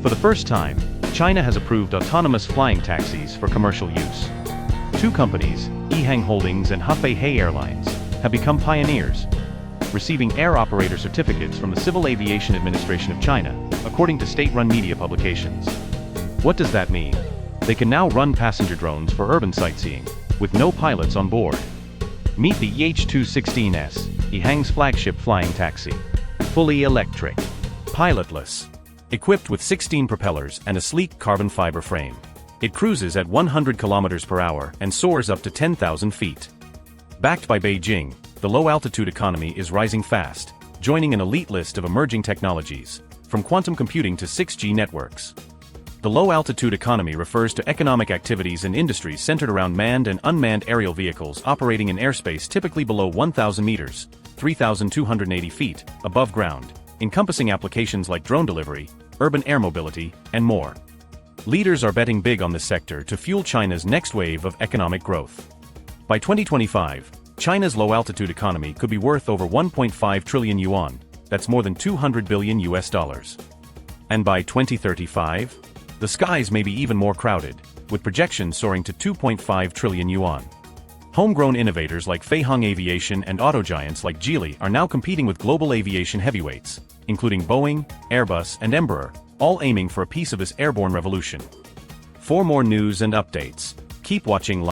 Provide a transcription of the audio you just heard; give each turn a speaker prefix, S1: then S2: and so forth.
S1: For the first time, China has approved autonomous flying taxis for commercial use. Two companies, EHang Holdings and Heyi Airlines, have become pioneers, receiving air operator certificates from the Civil Aviation Administration of China, according to state-run media publications. What does that mean? They can now run passenger drones for urban sightseeing, with no pilots on board. Meet the EH216S, EHang's flagship flying taxi. Fully electric, pilotless, equipped with 16 propellers and a sleek carbon fiber frame. It cruises at 100 km per hour and soars up to 10,000 feet. Backed by Beijing, the low-altitude economy is rising fast, joining an elite list of emerging technologies, from quantum computing to 6G networks. The low-altitude economy refers to economic activities and industries centered around manned and unmanned aerial vehicles operating in airspace typically below 1,000 meters, 3,280 feet, above ground, encompassing applications like drone delivery, urban air mobility, and more. Leaders are betting big on this sector to fuel China's next wave of economic growth. By 2025, China's low-altitude economy could be worth over 1.5 trillion yuan, that's more than 200 billion US dollars. And by 2035, the skies may be even more crowded, with projections soaring to 2.5 trillion yuan. Homegrown innovators like EHang Aviation and auto giants like Geely are now competing with global aviation heavyweights, including Boeing, Airbus, and Embraer, all aiming for a piece of this airborne revolution. For more news and updates, keep watching.